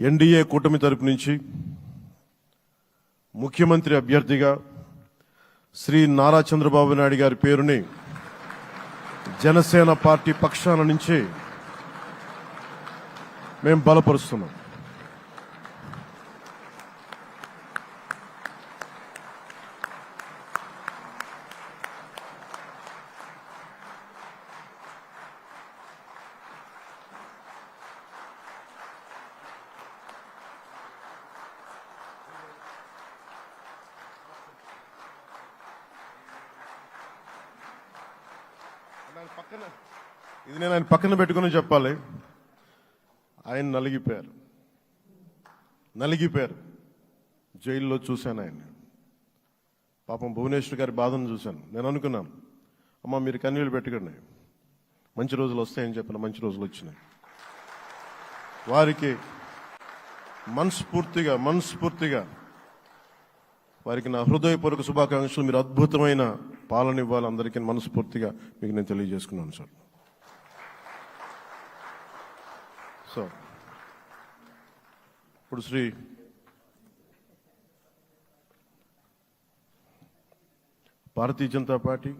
NDA కూటమి తరపు నుంచి ముఖ్యమంత్రి అభ్యర్థిగా శ్రీ నారా చంద్రబాబు నాయుడు గారి పేరుని జనసేన పార్టీ పక్షాన నుంచి మేము బలపరుస్తున్నాం. ఇది నేను ఆయన పక్కన పెట్టుకుని చెప్పాలి. ఆయన నలిగిపోయారు. జైల్లో చూశాను ఆయన. పాపం భువనేశ్వర్ గారి బాధను చూశాను. నేను అనుకున్నాను, అమ్మ మీరు కన్నీళ్ళు పెట్టుకోండి, మంచి రోజులు వస్తాయని చెప్పిన మంచి రోజులు వచ్చినాయి. వారికి మనస్ఫూర్తిగా వారికి నా హృదయపూర్వక శుభాకాంక్షలు. మీరు అద్భుతమైన పాలన ఇవ్వాలి అందరికీ మనస్ఫూర్తిగా మీకు నేను తెలియజేసుకున్నాను సార్. సో ఇప్పుడు శ్రీ భారతీయ జనతా పార్టీ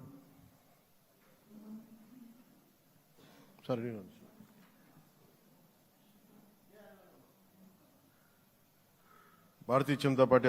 భారతీయ జనతా పార్టీ